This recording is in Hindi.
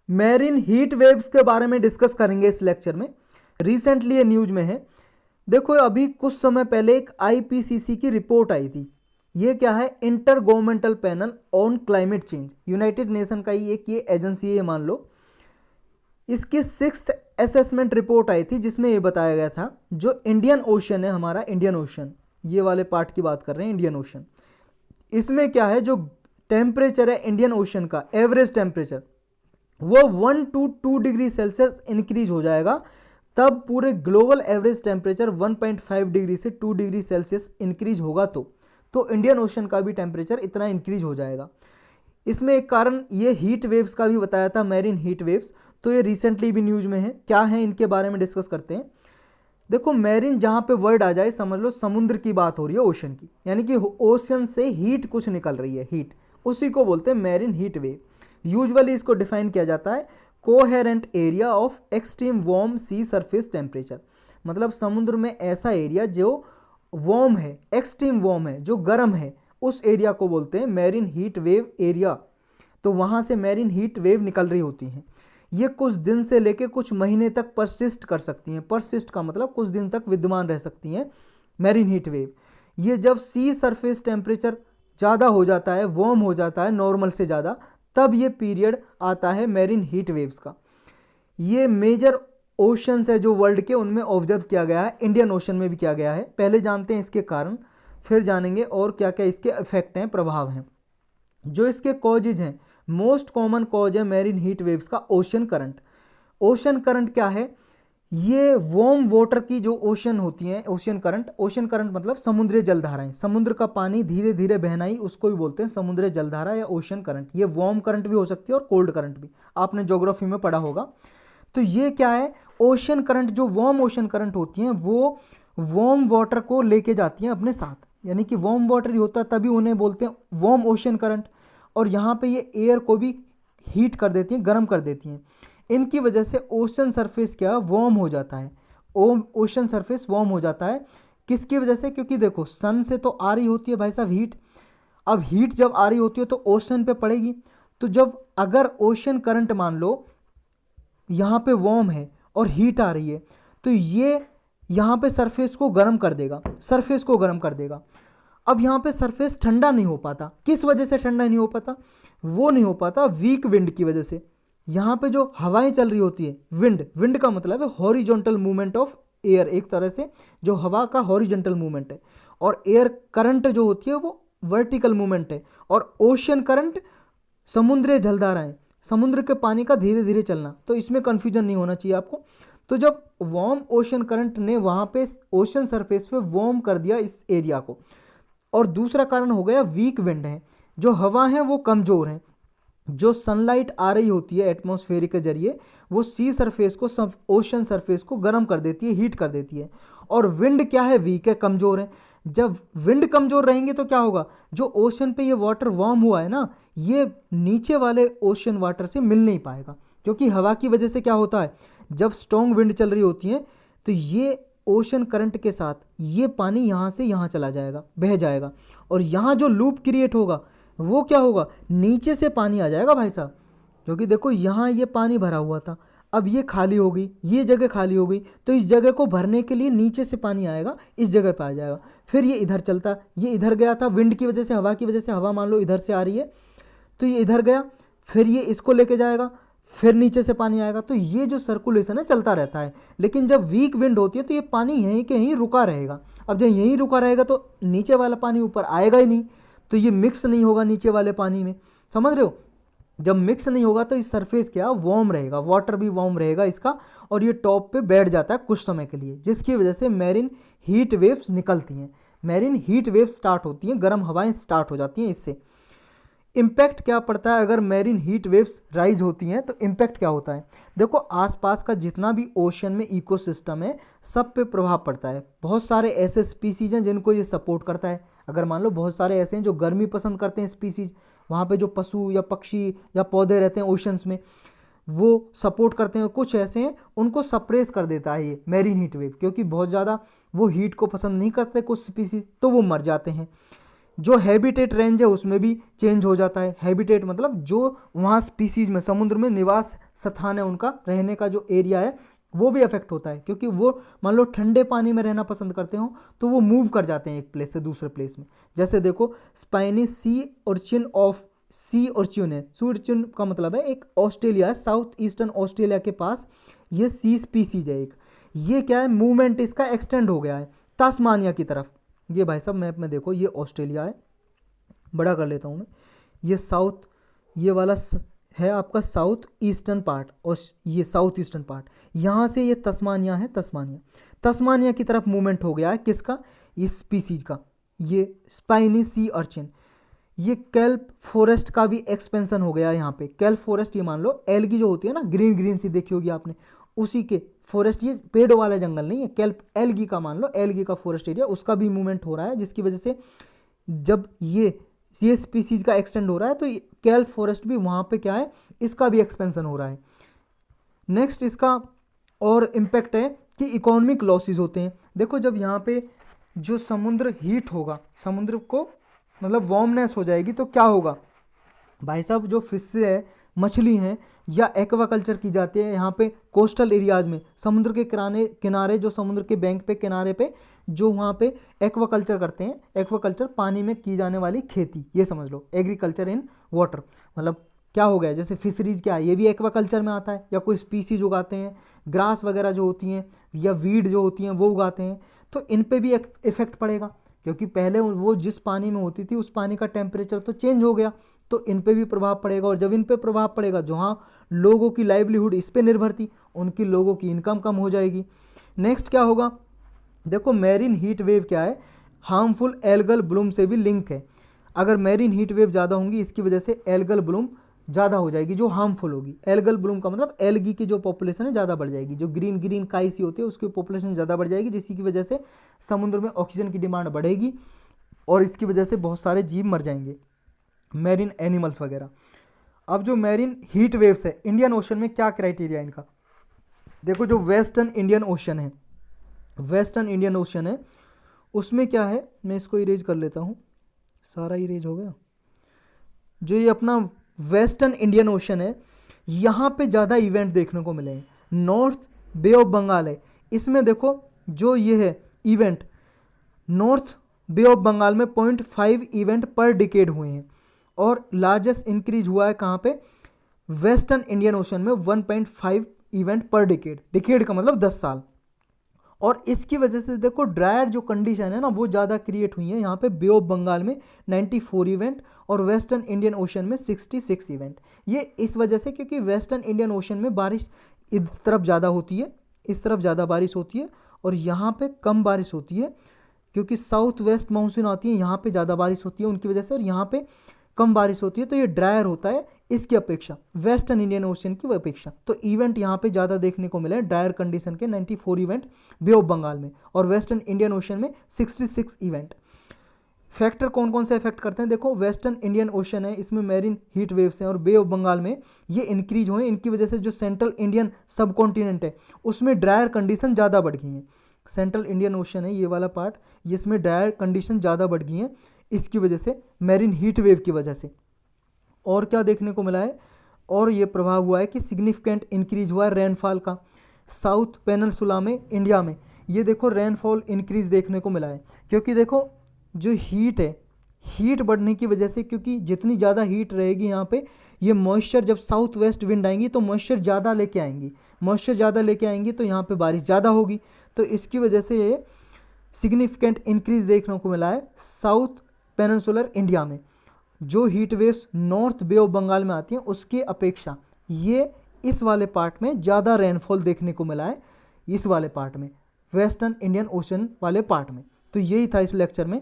मैरिन हीट वेव्स के बारे में डिस्कस करेंगे इस लेक्चर में। रिसेंटली ये न्यूज में है। देखो अभी कुछ समय पहले एक आईपीसीसी की रिपोर्ट आई थी। ये क्या है? Inter governmental panel on climate change, United nation का ही एक ये एजेंसी है, ये मान लो। इसकी 6th असेसमेंट रिपोर्ट आई थी जिसमें ये बताया गया था जो इंडियन ओशन है, हमारा इंडियन ओशन, ये वाले पार्ट की बात कर रहे हैं, इंडियन ओशन। इसमें क्या है, जो टेम्परेचर है इंडियन ओशन का एवरेज टेम्परेचर, वो 1 to 2 डिग्री सेल्सियस इंक्रीज हो जाएगा। तब पूरे ग्लोबल एवरेज टेम्परेचर 1.5 डिग्री से 2 डिग्री सेल्सियस इंक्रीज होगा तो इंडियन ओशन का भी टेम्परेचर इतना इंक्रीज हो जाएगा। इसमें एक कारण ये हीट वेव्स का भी बताया था, मैरिन हीट वेव्स, तो ये रिसेंटली भी न्यूज में है। क्या है इनके बारे में डिस्कस करते हैं। देखो मैरिन जहाँ पे वर्ड आ जाए समझ लो समुद्र की बात हो रही है, ओशन की, यानी कि ओशन से हीट कुछ निकल रही है, हीट, उसी को बोलते हैं मैरिन हीट वेव। यूजुअली इसको डिफाइन किया जाता है coherent area of extreme warm sea surface temperature, मतलब समुद्र में ऐसा एरिया जो वार्म है, एक्सट्रीम वार्म है, जो गर्म है, उस एरिया को बोलते हैं मैरिन हीट वेव एरिया। तो वहाँ से मैरिन हीट वेव निकल रही होती हैं। ये कुछ दिन से लेके कुछ महीने तक परसिस्ट कर सकती हैं। परसिस्ट का मतलब कुछ दिन तक विद्यमान रह सकती हैं मैरिन हीट वेव। ये जब सी सरफेस टेम्परेचर ज़्यादा हो जाता है, वार्म हो जाता है नॉर्मल से ज़्यादा, तब ये पीरियड आता है मैरिन हीट वेव्स का। ये मेजर ओशंस है जो वर्ल्ड के, उनमें ऑब्जर्व किया गया है, इंडियन ओशन में भी किया गया है। पहले जानते हैं इसके कारण, फिर जानेंगे और क्या क्या इसके इफेक्ट हैं, प्रभाव हैं। जो इसके कॉजेज हैं, मोस्ट कॉमन कॉज है मैरिन हीट वेव्स का ओशन करंट। ओशन करंट क्या है? ये वार्म वाटर की जो ओशन होती हैं, ओशन करंट मतलब समुद्री जलधाराएं, समुद्र का पानी धीरे धीरे बहना ही उसको भी बोलते हैं समुद्री जलधारा या ओशन करंट। ये वार्म करंट भी हो सकती है और कोल्ड करंट भी, आपने ज्योग्राफी में पढ़ा होगा। तो ये क्या है? ओशन करंट, जो वार्म ओशन करंट होती हैं वो वार्म वाटर को लेके जाती हैं अपने साथ, यानी कि वार्म वाटर ही होता है तभी उन्हें बोलते हैं वार्म ओशन करंट। और यहाँ पे ये एयर को भी हीट कर देती हैं, गर्म कर देती हैं। इनकी वजह से ओशन सरफेस क्या वार्म हो जाता है, ओशन सरफेस वार्म हो जाता है। किसकी वजह से? क्योंकि देखो सन से तो आ रही होती है भाई साहब हीट। अब हीट जब आ रही होती है तो ओशन पे पड़ेगी। तो जब अगर ओशन करंट मान लो यहाँ पे वार्म है और हीट आ रही है, तो ये यहाँ पे सरफेस को गर्म कर देगा, सरफेस को गर्म कर देगा। अब यहाँ पे सरफेस ठंडा नहीं हो पाता। किस वजह से ठंडा नहीं हो पाता? वो नहीं हो पाता वीक विंड की वजह से। यहाँ पे जो हवाएं चल रही होती है, विंड का मतलब है हॉरिजॉन्टल मूवमेंट ऑफ एयर, एक तरह से जो हवा का हॉरिजॉन्टल मूवमेंट है, और एयर करंट जो होती है वो वर्टिकल मूवमेंट है। और ओशन करंट समुद्री जलधाराएं, समुद्र के पानी का धीरे धीरे चलना। तो इसमें कंफ्यूजन नहीं होना चाहिए आपको। तो जब वार्म ओशन करंट ने वहाँ पे ओशन सरफेस पे वार्म कर दिया इस एरिया को, और दूसरा कारण हो गया वीक विंड है, जो हवा है वो कमज़ोर है। जो सनलाइट आ रही होती है एटमॉस्फेयर के जरिए, वो सी सरफेस को, ओशन सरफेस को गर्म कर देती है, हीट कर देती है। और विंड क्या है? वीक है, कमज़ोर है। जब विंड कमज़ोर रहेंगे तो क्या होगा? जो ओशन पे ये वाटर वार्म हुआ है ना, ये नीचे वाले ओशन वाटर से मिल नहीं पाएगा, क्योंकि हवा की वजह से क्या होता है, जब स्ट्रॉन्ग विंड चल रही होती है तो ये ओशन करंट के साथ ये पानी यहाँ से यहाँ चला जाएगा, बह जाएगा, और यहाँ जो लूप क्रिएट होगा वो क्या होगा? नीचे से पानी आ जाएगा भाई साहब। क्योंकि देखो यहाँ ये पानी भरा हुआ था, अब ये खाली हो गई, ये जगह खाली हो गई, तो इस जगह को भरने के लिए नीचे से पानी आएगा, इस जगह पे आ जाएगा। फिर ये इधर चलता, ये इधर गया था विंड की वजह से, हवा की वजह से, हवा मान लो इधर से आ रही है तो ये इधर गया, फिर ये इसको लेके जाएगा, फिर नीचे से पानी आएगा। तो ये जो सर्कुलेशन है चलता रहता है। लेकिन जब वीक विंड होती है तो ये पानी यहीं के यहीं रुका रहेगा। अब जब यहीं रुका रहेगा तो नीचे वाला पानी ऊपर आएगा ही नहीं, तो ये मिक्स नहीं होगा नीचे वाले पानी में, समझ रहे हो? जब मिक्स नहीं होगा तो इस सरफेस क्या वार्म रहेगा, वाटर भी वार्म रहेगा इसका, और ये टॉप पे बैठ जाता है कुछ समय के लिए, जिसकी वजह से मैरिन हीट वेव्स निकलती हैं। मैरिन हीट वेव्स स्टार्ट होती हैं, गर्म हवाएं स्टार्ट हो जाती हैं। इससे इम्पैक्ट क्या पड़ता है? अगर मैरिन हीट वेव्स राइज होती हैं तो इम्पैक्ट क्या होता है? देखो आसपास का जितना भी ओशन में इकोसिस्टम है सब पे प्रभाव पड़ता है। बहुत सारे ऐसे स्पीसीज हैं जिनको ये सपोर्ट करता है। अगर मान लो बहुत सारे ऐसे हैं जो गर्मी पसंद करते हैं स्पीसीज, वहाँ पे जो पशु या पक्षी या पौधे रहते हैं ओशंस में, वो सपोर्ट करते हैं। कुछ ऐसे हैं उनको सप्रेस कर देता है ये मैरिन हीट वेव, क्योंकि बहुत ज़्यादा वो हीट को पसंद नहीं करते कुछ स्पीसीज, तो वो मर जाते हैं। जो हैबिटेट रेंज है उसमें भी चेंज हो जाता है। हैबिटेट मतलब जो वहाँ स्पीसीज में, समुद्र में निवास स्थान है, उनका रहने का जो एरिया है वो भी अफेक्ट होता है, क्योंकि वो मान लो ठंडे पानी में रहना पसंद करते हो तो वो मूव कर जाते हैं एक प्लेस से दूसरे प्लेस में। जैसे देखो spiny sea urchin of sea urchin है, सी अर्चिन का मतलब है एक ऑस्ट्रेलिया है, साउथ ईस्टर्न ऑस्ट्रेलिया के पास ये सी स्पीसीज है एक। ये क्या है, मूवमेंट इसका एक्सटेंड हो गया है तास्मानिया की तरफ। ये भाई साहब मैप में देखो, ये ऑस्ट्रेलिया है, बड़ा कर लेता हूँ मैं, ये साउथ, ये वाला है आपका साउथ ईस्टर्न पार्ट, और ये साउथ ईस्टर्न पार्ट, यहाँ से ये तस्मानिया है, तस्मानिया की तरफ मूवमेंट हो गया है किसका, इस स्पीसीज का, ये स्पाइनी सी अर्चिन। ये केल्प फॉरेस्ट का भी एक्सपेंशन हो गया है यहाँ पे। केल्प फॉरेस्ट ये मान लो एल्गी जो होती है ना, ग्रीन ग्रीन सी देखी होगी आपने, उसी के फॉरेस्ट, ये पेड़ों वाला जंगल नहीं है, केल्प एल्गी का मान लो, एल्गी का फॉरेस्ट एरिया, उसका भी मूवमेंट हो रहा है, जिसकी वजह से जब ये स्पीसीज का एक्सटेंड हो रहा है तो केल्प फॉरेस्ट भी वहाँ पे क्या है, इसका भी एक्सपेंशन हो रहा है। नेक्स्ट इसका और इम्पैक्ट है कि इकोनॉमिक लॉसेस होते हैं। देखो जब यहाँ पे जो समुद्र हीट होगा, समुद्र को मतलब वार्मनेस हो जाएगी, तो क्या होगा भाई साहब, जो फिश है, मछली हैं, या एक्वाकल्चर की जाती है यहाँ पे कोस्टल एरियाज में, समुद्र के किनारे जो समुद्र के बैंक पे किनारे पे जो वहाँ पे एक्वाकल्चर करते हैं, एक्वाकल्चर पानी में की जाने वाली खेती, ये समझ लो एग्रीकल्चर इन वाटर, मतलब क्या हो गया, जैसे फिशरीज क्या है, ये भी एक्वाकल्चर में आता है, या कोई स्पीसीज उगाते हैं, ग्रास वगैरह जो होती हैं या वीड जो होती हैं वो उगाते हैं, तो इन पे भी इफेक्ट पड़ेगा, क्योंकि पहले वो जिस पानी में होती थी उस पानी का टेम्परेचर तो चेंज हो गया, तो इन पे भी प्रभाव पड़ेगा। और जब इन पे प्रभाव पड़ेगा, जहाँ लोगों की लाइवलीहुड इस पे निर्भर थी, उनकी लोगों की इनकम कम हो जाएगी। नेक्स्ट क्या होगा, देखो मैरीन हीट वेव क्या है, हार्मफुल एल्गल ब्लूम से भी लिंक है। अगर मैरीन हीट वेव ज़्यादा होंगी, इसकी वजह से एल्गल ब्लूम ज़्यादा हो जाएगी, जो हार्मफुल होगी। एल्गल ब्लूम का मतलब एल्गी की जो पॉपुलेशन है ज़्यादा बढ़ जाएगी, जो ग्रीन ग्रीन काई सी होती है उसकी पॉपुलेशन ज़्यादा बढ़ जाएगी, जिसकी वजह से समुद्र में ऑक्सीजन की डिमांड बढ़ेगी और इसकी वजह से बहुत सारे जीव मर जाएंगे, मैरीन एनिमल्स वगैरह। अब जो मैरीन हीट वेव्स है इंडियन ओशन में, क्या क्राइटेरिया है इनका, देखो जो वेस्टर्न इंडियन ओशन है, वेस्टर्न इंडियन ओशन है, उसमें क्या है, मैं इसको इरेज कर लेता हूँ, सारा इरेज हो गया। जो ये अपना वेस्टर्न इंडियन ओशन है, यहाँ पे ज़्यादा इवेंट देखने को मिले हैं। नॉर्थ बे ऑफ बंगाल है, इसमें देखो जो ये है event, north bay of Bengal में 0.5 इवेंट पर डिकेड हुए हैं, और लार्जेस्ट इंक्रीज हुआ है कहाँ पे, वेस्टर्न इंडियन ओशन में 1.5 इवेंट पर डिकेड, डिकेड का मतलब 10 साल। और इसकी वजह से देखो ड्रायर जो कंडीशन है ना वो ज़्यादा क्रिएट हुई है, यहाँ पे बे ऑफ बंगाल में 94 इवेंट और वेस्टर्न इंडियन ओशन में 66 इवेंट। ये इस वजह से क्योंकि वेस्टर्न इंडियन ओशन में बारिश इस तरफ ज़्यादा होती है, इस तरफ ज़्यादा बारिश होती है, और यहाँ पे कम बारिश होती है, क्योंकि साउथ वेस्ट मानसून आती है, यहाँ पे ज़्यादा बारिश होती है उनकी वजह से, और यहाँ पे कम बारिश होती है, तो ये ड्रायर होता है इसकी अपेक्षा, वेस्टर्न इंडियन ओशन की अपेक्षा। तो इवेंट यहाँ पे ज़्यादा देखने को मिले ड्रायर कंडीशन के, 94 इवेंट बे ऑफ बंगाल में, और वेस्टर्न इंडियन ओशन में 66 इवेंट। फैक्टर कौन कौन से इफेक्ट करते हैं, देखो वेस्टर्न इंडियन ओशन है, इसमें मैरीन हीट वेव्स हैं, और बे ऑफ बंगाल में ये इंक्रीज हुए, इनकी वजह से जो सेंट्रल इंडियन सब कॉन्टिनेंट है उसमें ड्रायर कंडीशन ज़्यादा बढ़ गई हैं। सेंट्रल इंडियन ओशन है ये वाला पार्ट, जिसमें ड्रायर कंडीशन ज़्यादा बढ़ गई हैं, इसकी वजह से मैरीन हीट वेव की वजह से। और क्या देखने को मिला है, और ये प्रभाव हुआ है कि सिग्निफिकेंट इंक्रीज हुआ है रेनफॉल का साउथ पेनिनसुला में, इंडिया में। ये देखो रेनफॉल इंक्रीज देखने को मिला है, क्योंकि देखो जो हीट है, हीट बढ़ने की वजह से, क्योंकि जितनी ज़्यादा हीट रहेगी यहाँ पे, ये मॉइस्चर जब साउथ वेस्ट विंड आएंगी तो मॉइस्चर ज़्यादा लेके आएंगी, मॉइस्चर ज़्यादा लेके आएंगी तो यहाँ पे बारिश ज़्यादा होगी, तो इसकी वजह से ये सिग्निफिकेंट इंक्रीज देखने को मिला है साउथ पेनिनसुलर इंडिया में। जो heat waves north bay of Bengal में आती हैं उसके अपेक्षा ये इस वाले पार्ट में ज़्यादा रेनफॉल देखने को मिला है, इस वाले पार्ट में, वेस्टर्न इंडियन ओशन वाले पार्ट में। तो यही था इस लेक्चर में।